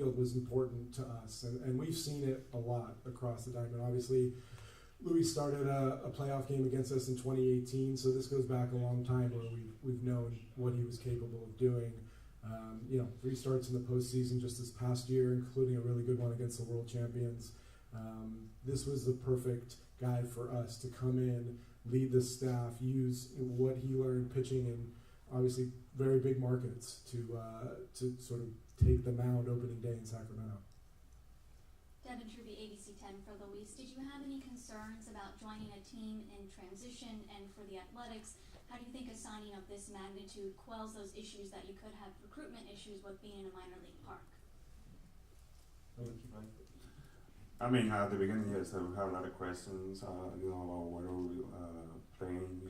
field was important to us, and we've seen it a lot across the diamond. Obviously, Louis started a playoff game against us in 2018, so this goes back a long time where we've known what he was capable of doing. 3 starts in the postseason just this past year, including a really good one against the world champions. This was the perfect guy for us to come in, lead the staff, use what he learned pitching in obviously very big markets to sort of take the mound opening day in Sacramento. Devin Truby, ABC 10 for Luis. Did you have any concerns about joining a team in transition? And for the Athletics, how do you think a signing of this magnitude quells those issues that you could have recruitment issues with being in a minor league park? I mean, at the beginning, yes, we had a lot of questions, about where we playing,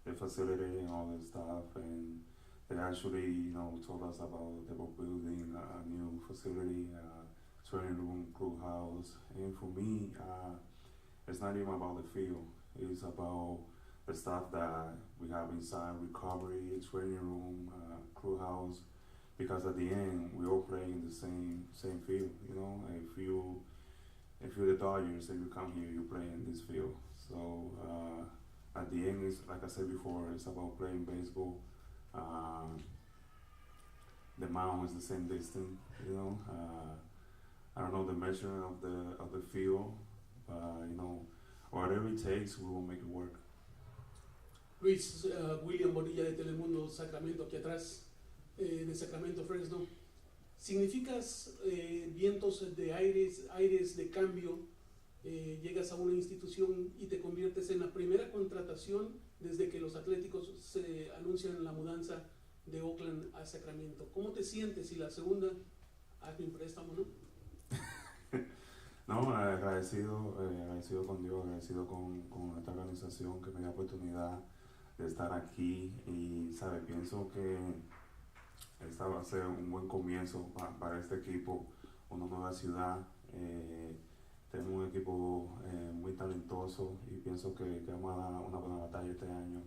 the facility and all this stuff, and they actually, told us about they were building a new facility, training room, clubhouse, and for me, it's not even about the field. It's about the stuff that we have inside: recovery, training room, clubhouse. Because at the end, we all play in the same field. If you're the Dodgers and you come here, you play in this field. So at the end, it's like I said before, it's about playing baseball. The mound is the same distance. I don't know the measurement of the field, but whatever it takes, we will make it work. Luis, William Bonilla de Telemundo, Sacramento, aquí atrás, de Sacramento, Fresno. Significas vientos de aires de cambio, llegas a una institución y te conviertes en la primera contratación desde que los Atléticos se anuncian la mudanza de Oakland a Sacramento. ¿Cómo te sientes? Y la segunda, hazme un préstamo, ¿no? No, agradecido con Dios, agradecido con esta organización que me da la oportunidad de estar aquí y, pienso que esta va a ser un buen comienzo para este equipo, una nueva ciudad. Tenemos un equipo muy talentoso y pienso que vamos a dar una buena batalla este año.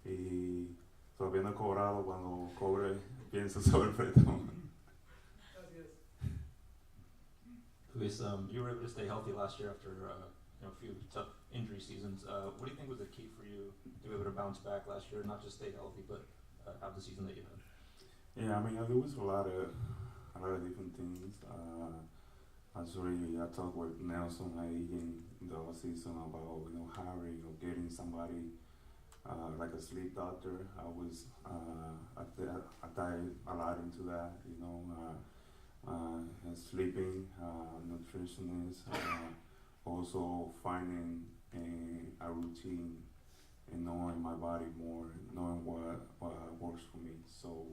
Y todavía no he cobrado, cuando cobre pienso sobre el préstamo. Luis, you were able to stay healthy last year after a few tough injury seasons. What do you think was the key for you to be able to bounce back last year, not just stay healthy, but have the season that you had? Yeah, I mean, there was a lot of different things. Actually, I talked with Nelson in the offseason about hiring or getting somebody like a sleep doctor. I dive a lot into that. Sleeping, nutritionist, also finding a routine and knowing my body more, knowing what works for me. So,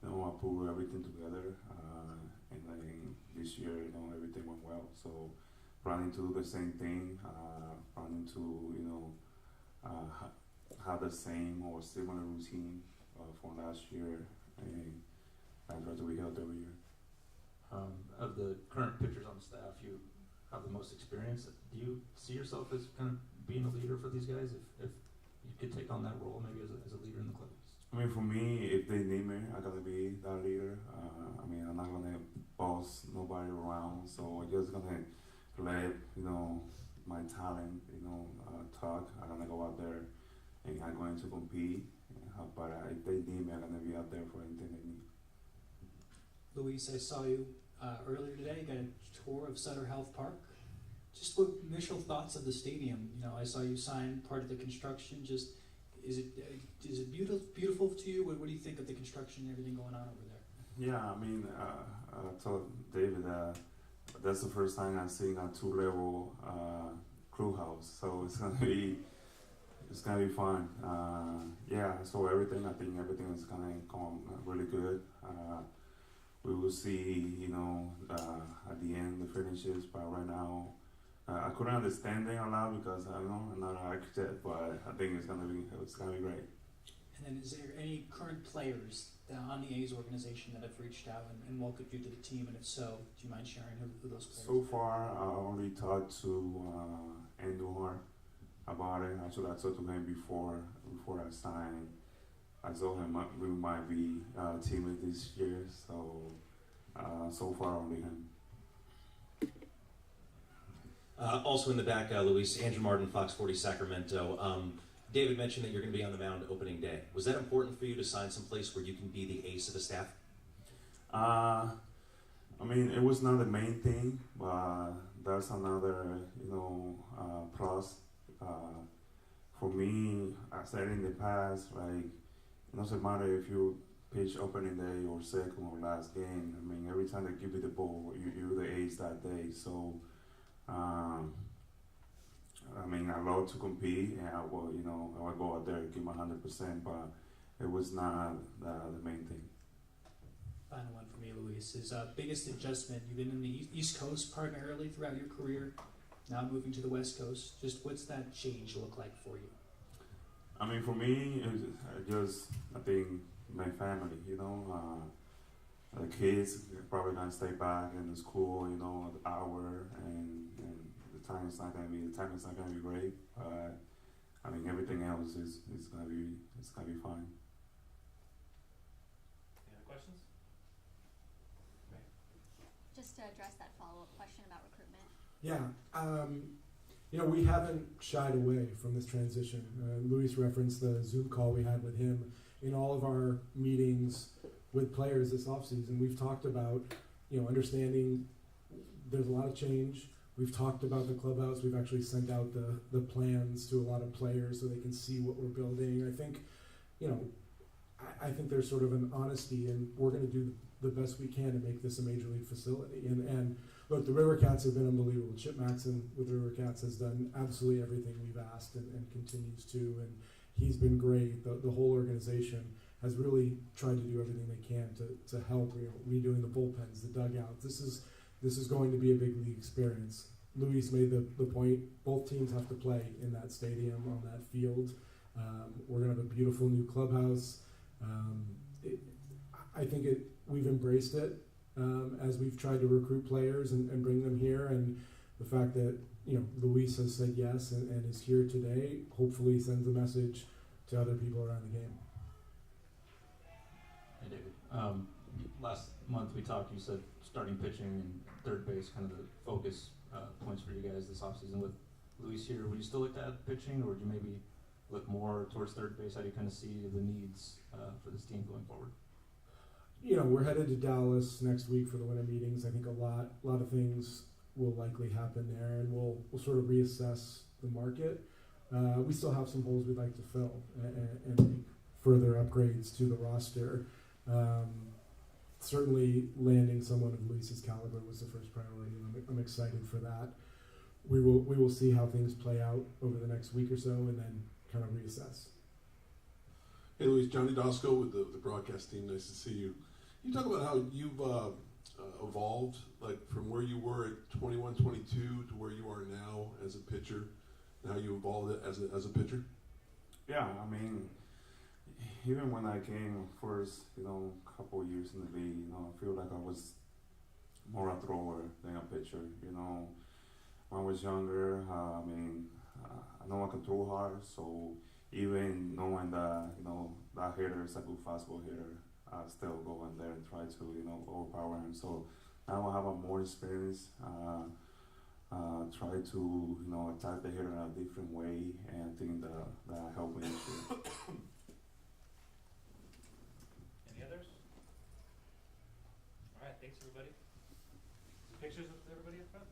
I put everything together, and then this year, everything went well. So, planning to do the same thing, planning to, have the same or similar routine from last year, and I try to be healthy every year. Of the current pitchers on the staff, you have the most experience. Do you see yourself as kind of being a leader for these guys? If you could take on that role, maybe as a leader in the club? I mean, for me, if they need me, I gotta be that leader. I'm not gonna boss nobody around, so I'm just gonna let my talent, talk. I'm gonna go out there and I'm going to compete. But if they need me, I'm gonna be out there for anything they need. Luis, I saw you earlier today. You got a tour of Sutter Health Park. Just what initial thoughts of the stadium? I saw you sign part of the construction. Just is it beautiful to you? What do you think of the construction and everything going on over there? Yeah, I mean, I told David that that's the first time I've seen a 2-level crew house. So it's gonna be fun. So everything. I think everything is gonna come really good. We will see, at the end the finishes. But right now, I couldn't understand it a lot because I'm not an architect. But I think it's gonna be great. And then, is there any current players on the A's organization that have reached out and welcomed you to the team? And if so, do you mind sharing who those players So far, I only talked to Andujar about it. Actually, I talked to him before I signed. I told him we might be teammates this year, so so far only him. Also in the back, Luis, Andrew Martin, Fox 40 Sacramento. David mentioned that you're going to be on the mound opening day. Was that important for you to sign someplace where you can be the ace of the staff? I mean, it was not the main thing, but that's another, plus. For me, I said in the past, like, it doesn't matter if you pitch opening day or second or last game. I mean, every time they give you the ball, you're the ace that day. So, I mean, I love to compete, and I will go out there and give my 100%, but it was not the main thing. Final one for me, Luis, is biggest adjustment. You've been in the East Coast primarily throughout your career, now moving to the West Coast. Just what's that change look like for you? I mean, for me, it's just, I think, my family, the kids probably gonna stay back in the school, an hour, and the time is not gonna be great, but I mean, everything else is gonna be fine. Any other questions? Just to address that follow-up question about recruitment. Yeah, we haven't shied away from this transition. Luis referenced the Zoom call we had with him. In all of our meetings with players this offseason, we've talked about, understanding there's a lot of change. We've talked about the clubhouse. We've actually sent out the plans to a lot of players so they can see what we're building. I think, I think there's sort of an honesty, and we're going to do the best we can to make this a major league facility. And look, the River Cats have been unbelievable. Chip Maxon with River Cats has done absolutely everything we've asked and continues to, and he's been great. The whole organization has really tried to do everything they can to help, redoing the bullpens, the dugouts. This is going to be a big league experience. Luis made the point, both teams have to play in that stadium, on that field. We're going to have a beautiful new clubhouse. I think we've embraced it as we've tried to recruit players and bring them here, and the fact that Luis has said yes and is here today hopefully sends a message to other people around the game. Hey, David. Last month we talked, you said starting pitching and third base kind of the focus points for you guys this offseason. With Luis here, would you still look to add pitching, or would you maybe look more towards third base? How do you kind of see the needs for this team going forward? We're headed to Dallas next week for the winter meetings. I think a lot of things will likely happen there, and we'll sort of reassess the market. We still have some holes we'd like to fill and make further upgrades to the roster. Certainly landing someone of Luis's caliber was the first priority, and I'm excited for that. We will see how things play out over the next week or so, and then kind of reassess. Hey Luis, Johnny Dosco with the broadcast team. Nice to see you. You talk about how you've evolved, like from where you were at 21, 22 to where you are now as a pitcher, and how you evolved as a pitcher. Yeah, I mean, even when I came first, couple of years in the league, I feel like I was more a thrower than a pitcher. When I was younger, I know I can throw hard, so even knowing that, that hitter is a good fastball hitter, I still go in there and try to, overpower him. So now I have a more experience, try to, attack the hitter in a different way, and I think that helped me this year. Any others? All right, thanks everybody. Pictures of everybody up front.